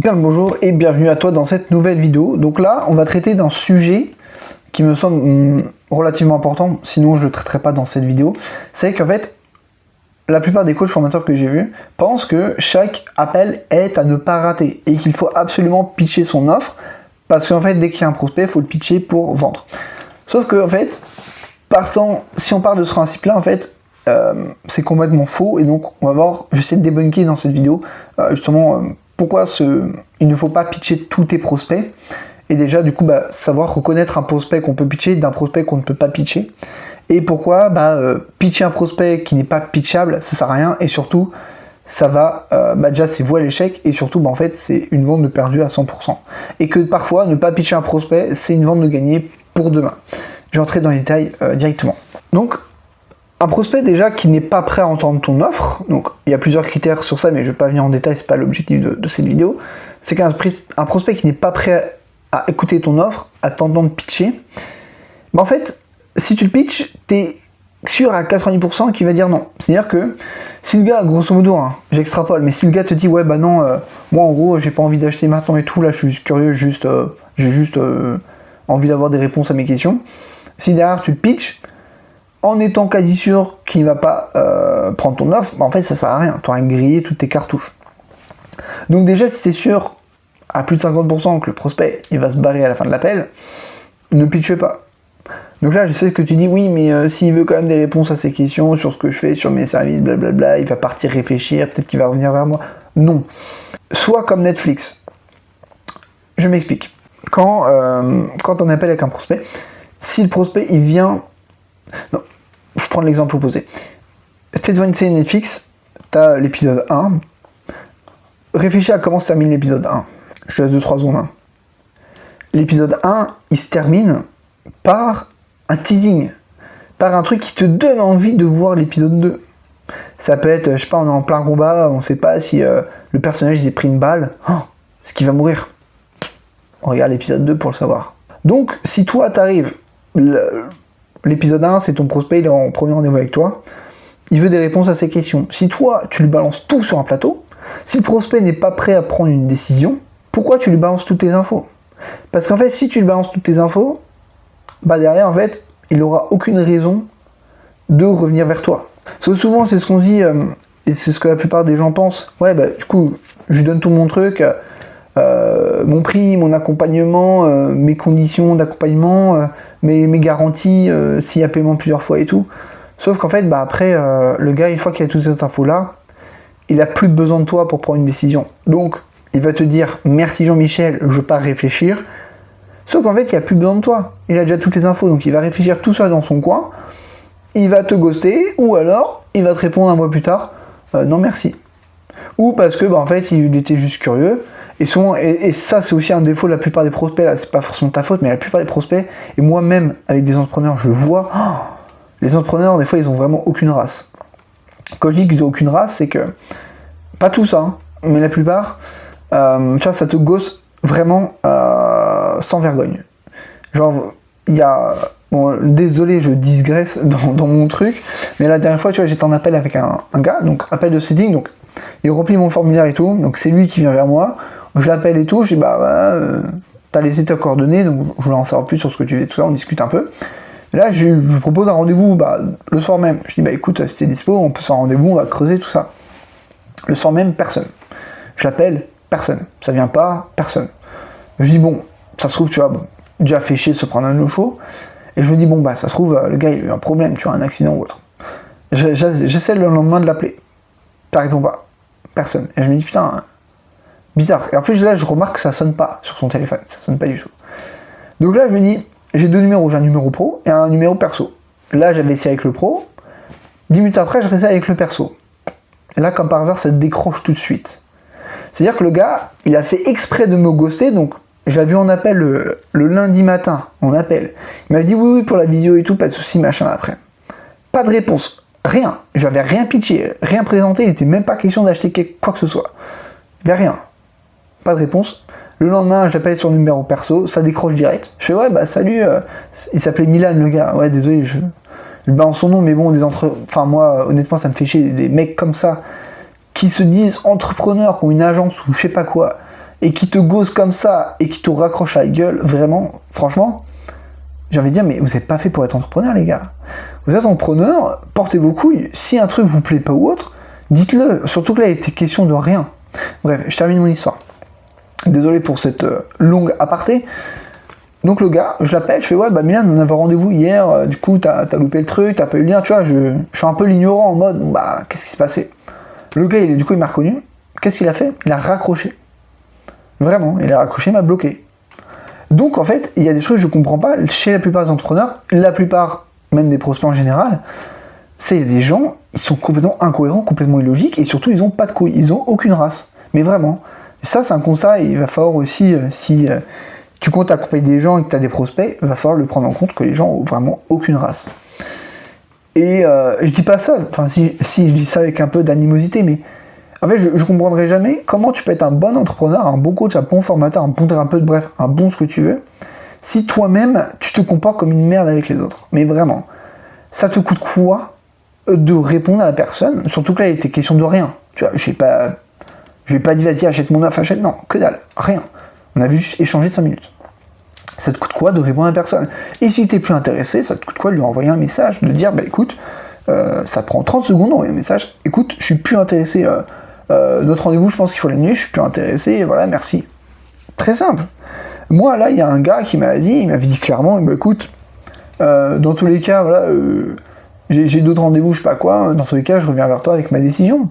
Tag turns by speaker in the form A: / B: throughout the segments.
A: Bien le bonjour et bienvenue à toi dans cette nouvelle vidéo. Donc là, on va traiter d'un sujet qui me semble relativement important, sinon je ne le traiterai pas dans cette vidéo. C'est qu'en fait, la plupart des coachs formateurs que j'ai vus pensent que chaque appel est à ne pas rater et qu'il faut absolument pitcher son offre parce qu'en fait, dès qu'il y a un prospect, il faut le pitcher pour vendre. Sauf que en fait, si on part de ce principe-là, en fait, c'est complètement faux et donc on va voir, j'essaie de débunker dans cette vidéo justement pourquoi il ne faut pas pitcher tous tes prospects et déjà du coup savoir reconnaître un prospect qu'on peut pitcher d'un prospect qu'on ne peut pas pitcher et pourquoi pitcher un prospect qui n'est pas pitchable ça sert à rien et surtout ça va déjà c'est voué à l'échec et surtout en fait c'est une vente de perdue à 100% et que parfois ne pas pitcher un prospect c'est une vente de gagné pour demain. Je vais entrer dans les détails directement. Donc un prospect déjà qui n'est pas prêt à entendre ton offre, donc il y a plusieurs critères sur ça, mais je ne vais pas venir en détail, c'est pas l'objectif de cette vidéo, c'est qu'un prospect qui n'est pas prêt à écouter ton offre, à t'entendre pitcher, en fait, si tu le pitches, tu es sûr à 90% qu'il va dire non. C'est-à-dire que si le gars, grosso modo, j'extrapole, mais si le gars te dit ouais non, moi en gros j'ai pas envie d'acheter maintenant et tout, là je suis juste curieux, j'ai juste envie d'avoir des réponses à mes questions, si derrière tu le pitches, en étant quasi sûr qu'il ne va pas prendre ton offre, en fait ça sert à rien, tu auras grillé toutes tes cartouches. Donc déjà si tu es sûr à plus de 50% que le prospect il va se barrer à la fin de l'appel, ne pitche pas. Donc là je sais que tu dis oui mais s'il veut quand même des réponses à ses questions sur ce que je fais, sur mes services, blablabla, il va partir réfléchir, peut-être qu'il va revenir vers moi. Non. Sois comme Netflix. Je m'explique. Quand on appelle avec un prospect, si le prospect il vient... Non. Je prends l'exemple opposé. Tu es devant une série Netflix, tu as l'épisode 1. Réfléchis à comment se termine l'épisode 1. Je te laisse 2-3 secondes. L'épisode 1, il se termine par un teasing, par un truc qui te donne envie de voir l'épisode 2. Ça peut être, je sais pas, on est en plein combat, on sait pas si le personnage il s'est pris une balle, est-ce qu'il va mourir? On regarde l'épisode 2 pour le savoir. Donc, si toi t'arrives... L'épisode 1, c'est ton prospect, il est en premier rendez-vous avec toi. Il veut des réponses à ses questions. Si toi, tu lui balances tout sur un plateau, si le prospect n'est pas prêt à prendre une décision, pourquoi tu lui balances toutes tes infos? Parce qu'en fait, si tu lui balances toutes tes infos, derrière, en fait, il n'aura aucune raison de revenir vers toi. Parce que souvent, c'est ce qu'on dit, et c'est ce que la plupart des gens pensent. Ouais, du coup, je lui donne tout mon truc, mon prix, mon accompagnement, mes conditions d'accompagnement, mes garanties, s'il y a paiement plusieurs fois et tout. Sauf qu'en fait, après, le gars, une fois qu'il a toutes ces infos-là, il a plus besoin de toi pour prendre une décision. Donc, il va te dire « Merci Jean-Michel, je pars réfléchir ». Sauf qu'en fait, il a plus besoin de toi. Il a déjà toutes les infos, donc il va réfléchir tout seul dans son coin. Il va te ghoster, ou alors, il va te répondre un mois plus tard « Non, merci ». Ou parce que, en fait, il était juste curieux. Et souvent, et ça c'est aussi un défaut de la plupart des prospects, là c'est pas forcément ta faute, mais la plupart des prospects, et moi-même avec des entrepreneurs, je le vois, les entrepreneurs des fois ils ont vraiment aucune race. Quand je dis qu'ils ont aucune race, c'est que, pas tous, mais la plupart, tu vois, ça te gosse vraiment sans vergogne. Genre, il y a... Bon, désolé, je digresse dans mon truc, mais la dernière fois, tu vois, j'étais en appel avec un gars, donc appel de setting, donc il remplit mon formulaire et tout, donc c'est lui qui vient vers moi, je l'appelle et tout, je dis t'as laissé tes coordonnées, donc je voulais en savoir plus sur ce que tu fais, tout ça, on discute un peu. Et là, je lui propose un rendez-vous le soir même. Je dis écoute, si t'es dispo, on peut se faire un rendez-vous, on va creuser tout ça. Le soir même, personne. Je l'appelle, personne. Ça vient pas, personne. Je dis ça se trouve, tu vois, déjà fait chier de se prendre un eau chaud. Et je me dis ça se trouve, le gars il a eu un problème, tu vois, un accident ou autre. J'essaie le lendemain de l'appeler. Ça répond pas. Personne. Et je me dis putain, bizarre. Et en plus là je remarque que ça sonne pas sur son téléphone. Ça sonne pas du tout. Donc là je me dis, j'ai deux numéros. J'ai un numéro pro et un numéro perso. Là j'avais essayé avec le pro. 10 minutes après je restais avec le perso. Et là comme par hasard ça décroche tout de suite. C'est-à-dire que le gars, il a fait exprès de me ghoster. Donc je l'ai vu en appel le lundi matin. En appel. Il m'a dit oui pour la vidéo et tout, pas de soucis, machin après. Pas de réponse. Rien, je n'avais rien pitché, rien présenté, il n'était même pas question d'acheter quoi que ce soit. Il n'y avait rien. Pas de réponse. Le lendemain, je l'appelle sur le numéro perso, ça décroche direct. Je fais salut, il s'appelait Milan le gars. Ouais, désolé, je balance son nom, mais bon, enfin moi, honnêtement, ça me fait chier, des mecs comme ça, qui se disent entrepreneurs, qui ont une agence ou je sais pas quoi, et qui te ghost comme ça, et qui te raccroche à la gueule, vraiment, franchement, j'ai envie de dire, mais vous n'êtes pas fait pour être entrepreneur, les gars. Vous êtes entrepreneur, portez vos couilles, si un truc vous plaît pas ou autre, dites-le, surtout que là, il était question de rien. Bref, je termine mon histoire. Désolé pour cette longue aparté. Donc le gars, je l'appelle, je fais ouais bah Milan, on avait rendez-vous hier, du coup t'as loupé le truc, t'as pas eu le lien, tu vois, je suis un peu l'ignorant en mode bon, bah qu'est-ce qui s'est passé. Le gars du coup il m'a reconnu, qu'est-ce qu'il a fait? Il a raccroché. Vraiment, il a raccroché, il m'a bloqué. Donc en fait, il y a des trucs que je comprends pas chez la plupart des entrepreneurs, la plupart même des prospects en général, c'est des gens, ils sont complètement incohérents, complètement illogiques, et surtout ils ont pas de couilles, ils ont aucune race. Mais vraiment. Et ça c'est un constat, et il va falloir aussi, si tu comptes accompagner des gens et que tu as des prospects, il va falloir le prendre en compte que les gens ont vraiment aucune race. Et je dis pas ça, enfin si je dis ça avec un peu d'animosité, mais en fait je comprendrai jamais comment tu peux être un bon entrepreneur, un bon coach, un bon formateur, un bon thérapeute, bref, un bon ce que tu veux, si toi-même tu te comportes comme une merde avec les autres. Mais vraiment, ça te coûte quoi de répondre à la personne, surtout que là il était question de rien. Tu vois, je vais pas dit vas-y achète mon offre, achète, non, que dalle, rien. On a juste échangé 5 minutes. Ça te coûte quoi de répondre à la personne? Et si t'es plus intéressé, ça te coûte quoi de lui envoyer un message, de dire bah écoute, ça prend 30 secondes d'envoyer un message, écoute, je suis plus intéressé, notre rendez-vous je pense qu'il faut l'annuler, je suis plus intéressé, voilà, merci. Très simple. Moi là, il y a un gars qui m'avait dit clairement, bah écoute, dans tous les cas, voilà, j'ai d'autres rendez-vous, je sais pas quoi, dans tous les cas, je reviens vers toi avec ma décision.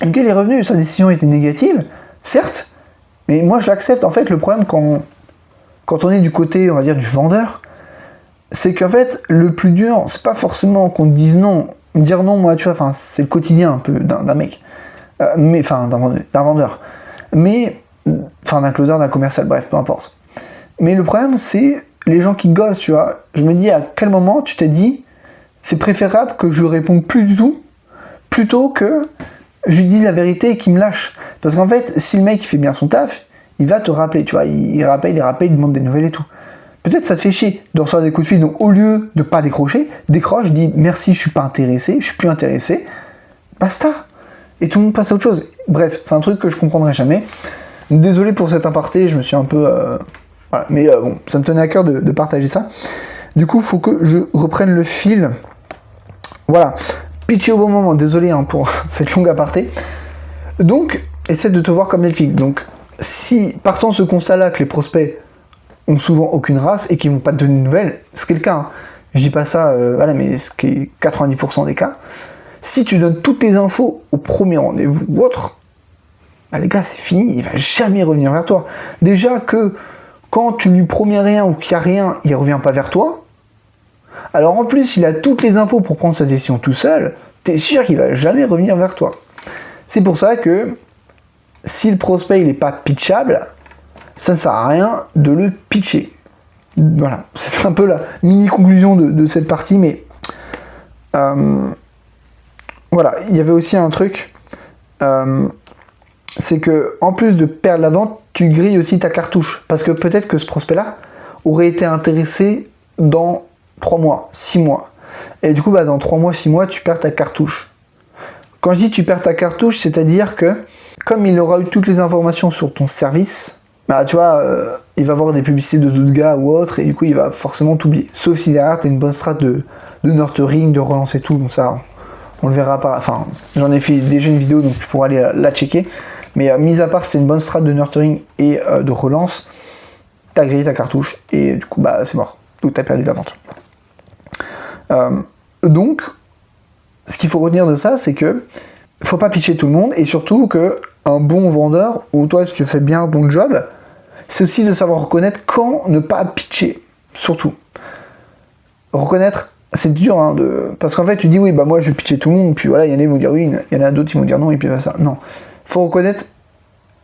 A: Le gars il est revenu, sa décision était négative, certes, mais moi je l'accepte. En fait, le problème quand on est du côté, on va dire, du vendeur, c'est qu'en fait, le plus dur, c'est pas forcément qu'on te dise non. Dire non, moi, tu vois, enfin, c'est le quotidien un peu d'un mec. Mais, enfin, d'un vendeur. Mais, enfin, d'un closer, d'un commercial, bref, peu importe. Mais le problème, c'est les gens qui gossent, tu vois. Je me dis à quel moment tu t'es dit, c'est préférable que je lui réponde plus du tout, plutôt que je lui dise la vérité et qu'il me lâche. Parce qu'en fait, si le mec il fait bien son taf, il va te rappeler, tu vois, il rappelle, il demande des nouvelles et tout. Peut-être ça te fait chier de recevoir des coups de fil, donc au lieu de pas décrocher, décroche, dis merci, je suis pas intéressé, je suis plus intéressé, basta. Et tout le monde passe à autre chose. Bref, c'est un truc que je comprendrai jamais. Désolé pour cet aparté, je me suis un peu... voilà, mais bon, ça me tenait à cœur de partager ça. Du coup, faut que je reprenne le fil. Voilà. Pitcher au bon moment, désolé hein, pour cette longue aparté. Donc, essaie de te voir comme Netflix. Donc, si partant de ce constat-là que les prospects ont souvent aucune race et qu'ils vont pas te donner de nouvelles, ce qui est le cas, hein. Je dis pas ça, voilà, mais ce qui est 90% des cas, si tu donnes toutes tes infos au premier rendez-vous ou autre, bah les gars, c'est fini, il va jamais revenir vers toi. Déjà que quand tu lui promets rien ou qu'il n'y a rien, il revient pas vers toi. Alors en plus, il a toutes les infos pour prendre sa décision tout seul, t'es sûr qu'il va jamais revenir vers toi. C'est pour ça que si le prospect il n'est pas pitchable, ça ne sert à rien de le pitcher. Voilà, c'est un peu la mini-conclusion de cette partie, mais voilà, il y avait aussi un truc, c'est que en plus de perdre la vente, tu grilles aussi ta cartouche, parce que peut-être que ce prospect-là aurait été intéressé dans 3 mois, 6 mois. Et du coup, bah, dans 3 mois, 6 mois, tu perds ta cartouche. Quand je dis tu perds ta cartouche, c'est-à-dire que comme il aura eu toutes les informations sur ton service, bah tu vois, il va voir des publicités de d'autres gars ou autres, et du coup, il va forcément t'oublier. Sauf si derrière, tu as une bonne strat de nurturing, de relance et tout, donc ça, on le verra pas. Enfin, j'en ai fait déjà une vidéo, donc tu pourras aller la checker. Mais mis à part, c'était une bonne strat de nurturing et de relance, t'as grillé ta cartouche, et du coup, bah c'est mort. Donc t'as perdu la vente. Donc, ce qu'il faut retenir de ça, c'est que faut pas pitcher tout le monde, et surtout que un bon vendeur, ou toi si tu fais bien ton job, c'est aussi de savoir reconnaître quand ne pas pitcher, surtout. Reconnaître, c'est dur, hein, parce qu'en fait tu dis oui, bah moi je vais pitcher tout le monde, puis voilà, il y en a qui vont dire oui, il y en a d'autres qui vont dire non, et puis ça. Non. Faut reconnaître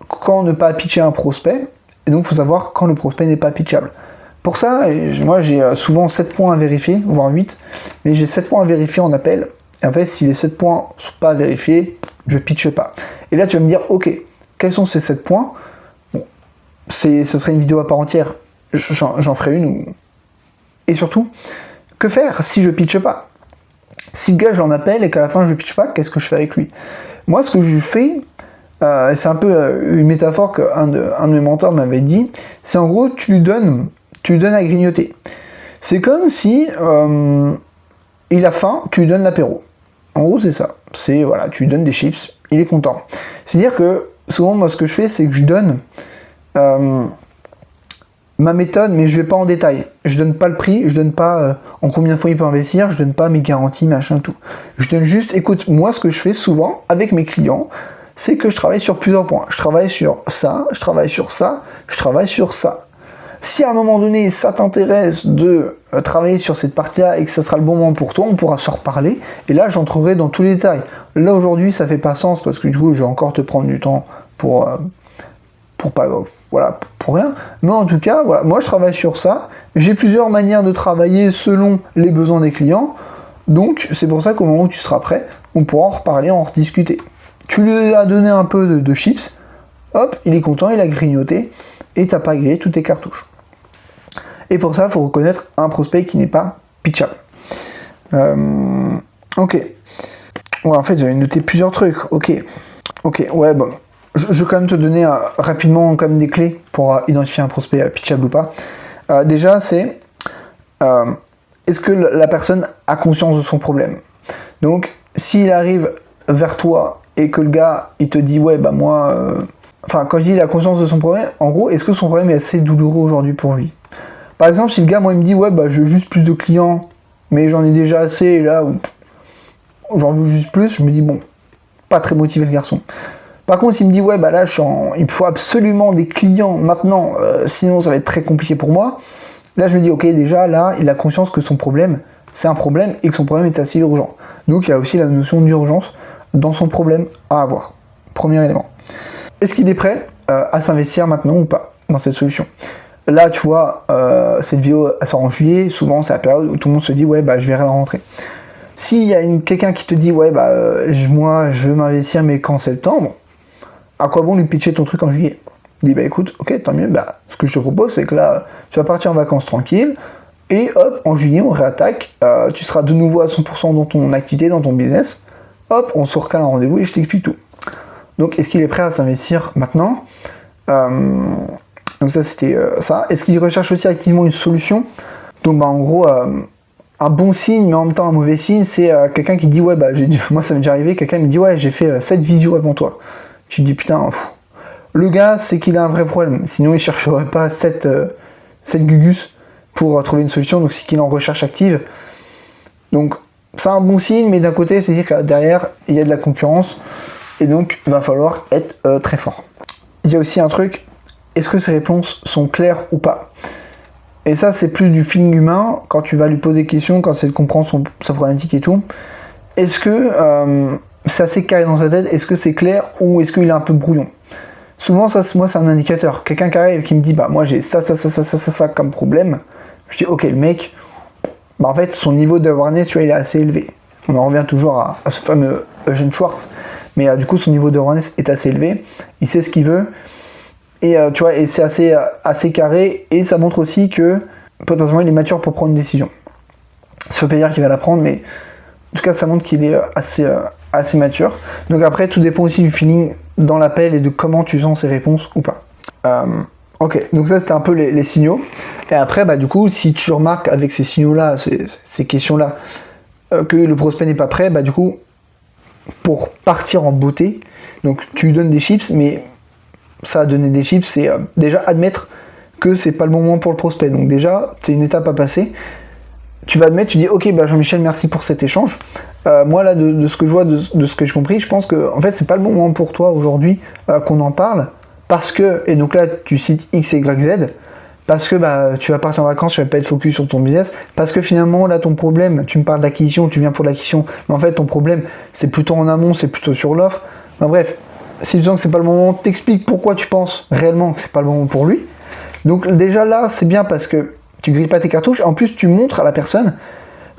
A: quand ne pas pitcher un prospect, et donc faut savoir quand le prospect n'est pas pitchable. Pour ça, moi j'ai souvent 7 points à vérifier, voire 8, mais j'ai 7 points à vérifier en appel. Et en fait, si les 7 points ne sont pas vérifiés, je pitche pas. Et là, tu vas me dire, ok, quels sont ces 7 points? Bon, ça serait une vidéo à part entière, j'en ferai une. Et surtout, que faire si je pitche pas? Si le gars, je l'en appelle et qu'à la fin, je pitche pas, qu'est-ce que je fais avec lui? Moi, ce que je fais, c'est un peu une métaphore qu'un de mes mentors m'avait dit, c'est en gros, tu lui donnes à grignoter. C'est comme si il a faim, tu lui donnes l'apéro. En gros, c'est ça. C'est, voilà, tu lui donnes des chips, il est content. C'est-à-dire que, souvent, moi, ce que je fais, c'est que je donne ma méthode, mais je vais pas en détail. Je donne pas le prix, je donne pas en combien de fois il peut investir, je donne pas mes garanties, machin, tout. Je donne juste, écoute, moi, ce que je fais souvent avec mes clients, c'est que je travaille sur plusieurs points. Je travaille sur ça, je travaille sur ça, je travaille sur ça. Si à un moment donné, ça t'intéresse de travailler sur cette partie-là et que ça sera le bon moment pour toi, on pourra se reparler. Et là, j'entrerai dans tous les détails. Là, aujourd'hui, ça fait pas sens parce que du coup, je vais encore te prendre du temps pour pas, voilà, pour rien. Mais en tout cas, voilà, moi, je travaille sur ça. J'ai plusieurs manières de travailler selon les besoins des clients. Donc, c'est pour ça qu'au moment où tu seras prêt, on pourra en reparler, en rediscuter. Tu lui as donné un peu de chips, hop, il est content, il a grignoté, et t'as pas grillé toutes tes cartouches. Et pour ça, il faut reconnaître un prospect qui n'est pas pitchable. Ok. Ouais, en fait, j'avais noté plusieurs trucs. Ok, ouais, bon. Je vais quand même te donner rapidement comme des clés pour identifier un prospect pitchable ou pas. Déjà, c'est est-ce que la personne a conscience de son problème? Donc, s'il arrive vers toi et que le gars, il te dit, ouais, bah moi... Enfin, quand je dis il a conscience de son problème, en gros, est-ce que son problème est assez douloureux aujourd'hui pour lui? Par exemple, si le gars, moi, il me dit, ouais, bah je veux juste plus de clients, mais j'en ai déjà assez, et là, j'en veux juste plus, je me dis, bon, pas très motivé le garçon. Par contre, s'il me dit, ouais, bah là, il me faut absolument des clients maintenant, sinon ça va être très compliqué pour moi, là, je me dis, ok, déjà, là, il a conscience que son problème, c'est un problème, et que son problème est assez urgent. Donc, il y a aussi la notion d'urgence dans son problème à avoir. Premier élément. Est-ce qu'il est prêt à s'investir maintenant ou pas dans cette solution? Là, tu vois, cette vidéo elle sort en juillet, souvent c'est la période où tout le monde se dit ouais bah je verrai la rentrée. S'il y a quelqu'un qui te dit ouais bah moi je veux m'investir mais qu'en septembre, à quoi bon lui pitcher ton truc en juillet? Il dit bah écoute, ok tant mieux, bah ce que je te propose c'est que là tu vas partir en vacances tranquille et hop en juillet on réattaque, tu seras de nouveau à 100% dans ton activité, dans ton business, hop on se recale un rendez-vous et je t'explique tout. Donc, est-ce qu'il est prêt à s'investir maintenant? Donc ça, c'était ça. Est-ce qu'il recherche aussi activement une solution? Donc, bah, en gros, un bon signe, mais en même temps un mauvais signe, c'est quelqu'un qui dit, ouais, bah, moi, ça m'est déjà arrivé, quelqu'un me dit, ouais, j'ai fait 7 visios avant toi. Tu te dis, putain, le gars, c'est qu'il a un vrai problème. Sinon, il chercherait pas 7 gugus pour trouver une solution. Donc, c'est qu'il est en recherche active. Donc, c'est un bon signe, mais d'un côté, c'est-à-dire que derrière, il y a de la concurrence. Et donc, il va falloir être très fort. Il y a aussi un truc, est-ce que ces réponses sont claires ou pas? Et ça, c'est plus du feeling humain, quand tu vas lui poser des questions, quand c'est de comprendre sa problématique et tout. Est-ce que c'est assez carré dans sa tête? Est-ce que c'est clair ou est-ce qu'il est un peu brouillon? Souvent, ça, moi, c'est un indicateur. Quelqu'un qui arrive et qui me dit, bah, moi, j'ai ça comme problème. Je dis, ok, le mec, bah, en fait, son niveau d'awareness, tu vois, il est assez élevé. On en revient toujours à ce fameux Eugene Schwartz. Mais du coup, son niveau d'awareness est assez élevé. Il sait ce qu'il veut. Et tu vois, et c'est assez carré. Et ça montre aussi que potentiellement, il est mature pour prendre une décision. Ça veut pas dire qu'il va la prendre, mais en tout cas, ça montre qu'il est assez mature. Donc après, tout dépend aussi du feeling dans l'appel et de comment tu sens ses réponses ou pas. Ok, donc ça, c'était un peu les signaux. Et après, bah, du coup, si tu remarques avec ces signaux-là, ces questions-là, que le prospect n'est pas prêt, bah, du coup, pour partir en beauté, donc tu lui donnes des chips, mais ça a donné des chips, c'est déjà admettre que c'est pas le bon moment pour le prospect. Donc déjà, c'est une étape à passer. Tu vas admettre, tu dis ok, bah Jean-Michel, merci pour cet échange. Moi là, de ce que je vois, de ce que j'ai compris, je pense que en fait c'est pas le bon moment pour toi aujourd'hui qu'on en parle, parce que, et donc là tu cites X, Y, Z, parce que bah, tu vas partir en vacances, tu vas pas être focus sur ton business, parce que finalement là ton problème, tu me parles d'acquisition, tu viens pour l'acquisition, mais en fait ton problème c'est plutôt en amont, c'est plutôt sur l'offre. Enfin bref, si tu sens que c'est pas le moment, t'expliques pourquoi tu penses réellement que c'est pas le moment pour lui. Donc déjà là c'est bien parce que tu grilles pas tes cartouches, en plus tu montres à la personne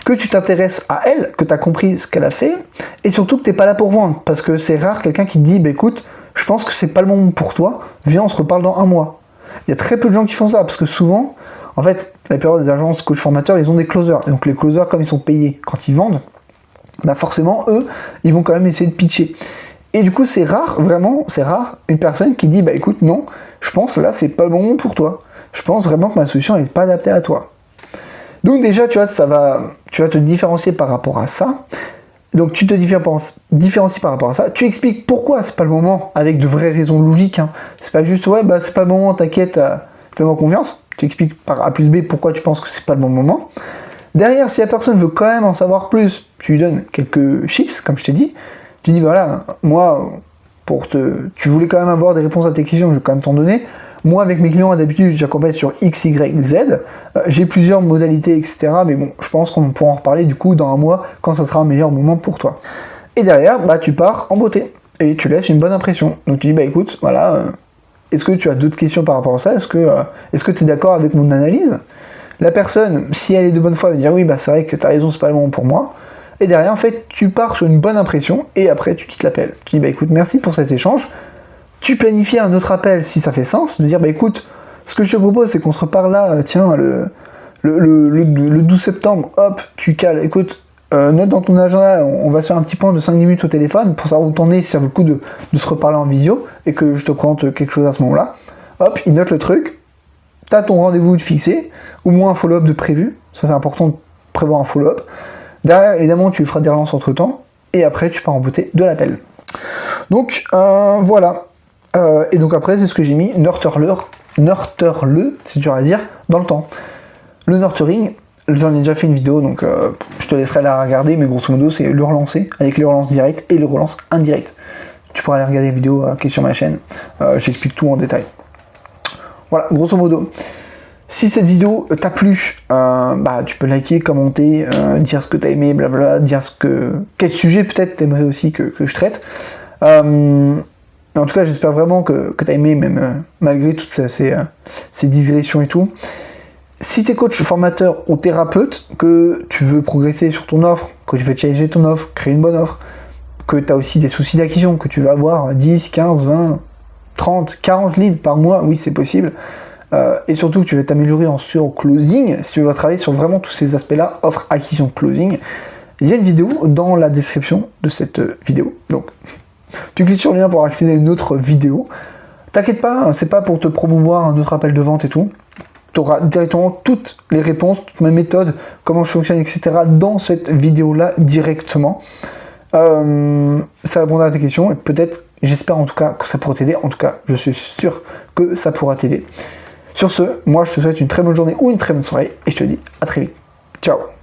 A: que tu t'intéresses à elle, que tu as compris ce qu'elle a fait, et surtout que tu n'es pas là pour vendre, parce que c'est rare quelqu'un qui te dit bah, écoute, je pense que c'est pas le moment pour toi, viens on se reparle dans un mois. Il y a très peu de gens qui font ça, parce que souvent, en fait, la période des agences coach formateurs, ils ont des closers, et donc les closers, comme ils sont payés quand ils vendent, bah forcément, eux, ils vont quand même essayer de pitcher. Et du coup, c'est rare, vraiment, c'est rare, une personne qui dit, bah écoute, non, je pense là, c'est pas le bon moment pour toi. Je pense vraiment que ma solution n'est pas adaptée à toi. Donc déjà, tu vois, tu vas te différencier par rapport à ça. Donc tu te différencies par rapport à ça. Tu expliques pourquoi c'est pas le moment, avec de vraies raisons logiques. Hein. C'est pas juste, ouais, bah c'est pas le moment, t'inquiète, fais-moi confiance. Tu expliques par A plus B pourquoi tu penses que c'est pas le bon moment. Derrière, si la personne veut quand même en savoir plus, tu lui donnes quelques chiffres, comme je t'ai dit. Tu dis, voilà, moi, tu voulais quand même avoir des réponses à tes questions, je vais quand même t'en donner. Moi, avec mes clients, d'habitude, j'accompagne sur X, Y, Z. J'ai plusieurs modalités, etc. Mais bon, je pense qu'on pourra en reparler du coup dans un mois, quand ça sera un meilleur moment pour toi. Et derrière, bah, tu pars en beauté. Et tu laisses une bonne impression. Donc tu dis, bah écoute, voilà, est-ce que tu as d'autres questions par rapport à ça? Est-ce que tu es d'accord avec mon analyse? La personne, si elle est de bonne foi, va dire, oui, bah c'est vrai que tu as raison, c'est pas le moment pour moi. Et derrière, en fait, tu pars sur une bonne impression, et après, tu quittes l'appel. Tu dis, bah écoute, merci pour cet échange. Tu planifies un autre appel si ça fait sens, de dire, bah écoute, ce que je te propose, c'est qu'on se reparle là, tiens, le 12 septembre, hop, tu cales, écoute, note dans ton agenda, on va se faire un petit point de 5 minutes au téléphone, pour savoir où t'en es, si ça vaut le coup de se reparler en visio, et que je te présente quelque chose à ce moment-là. Hop, il note le truc, t'as ton rendez-vous de fixé, au moins un follow-up de prévu, ça c'est important de prévoir un follow-up. Derrière, évidemment, tu feras des relances entre temps, et après, tu pars en beauté de l'appel. Donc, voilà. Et donc après, c'est ce que j'ai mis, nurture-le, c'est dur à dire, dans le temps. Le nurturing, j'en ai déjà fait une vidéo, donc je te laisserai la regarder, mais grosso modo, c'est le relancer, avec les relances directes et les relances indirectes. Tu pourras aller regarder la vidéo qui est sur ma chaîne, j'explique tout en détail. Voilà, grosso modo. Si cette vidéo t'a plu, bah, tu peux liker, commenter, dire ce que t'as aimé, blablabla, dire quel sujet peut-être t'aimerais aussi que je traite. En tout cas, j'espère vraiment que t'as aimé, même malgré toutes ces digressions et tout. Si t'es coach, formateur ou thérapeute, que tu veux progresser sur ton offre, que tu veux challenger ton offre, créer une bonne offre, que t'as aussi des soucis d'acquisition, que tu veux avoir 10, 15, 20, 30, 40 leads par mois, oui, c'est possible. Et surtout que tu veux t'améliorer sur closing, si tu veux travailler sur vraiment tous ces aspects-là, offre, acquisition, closing, il y a une vidéo dans la description de cette vidéo. Donc, tu cliques sur le lien pour accéder à une autre vidéo. T'inquiète pas, c'est pas pour te promouvoir un autre appel de vente et tout. Tu auras directement toutes les réponses, toutes mes méthodes, comment je fonctionne, etc. dans cette vidéo-là directement. Ça répondra à tes questions et peut-être, j'espère en tout cas que ça pourra t'aider. En tout cas, je suis sûr que ça pourra t'aider. Sur ce, moi je te souhaite une très bonne journée ou une très bonne soirée et je te dis à très vite. Ciao!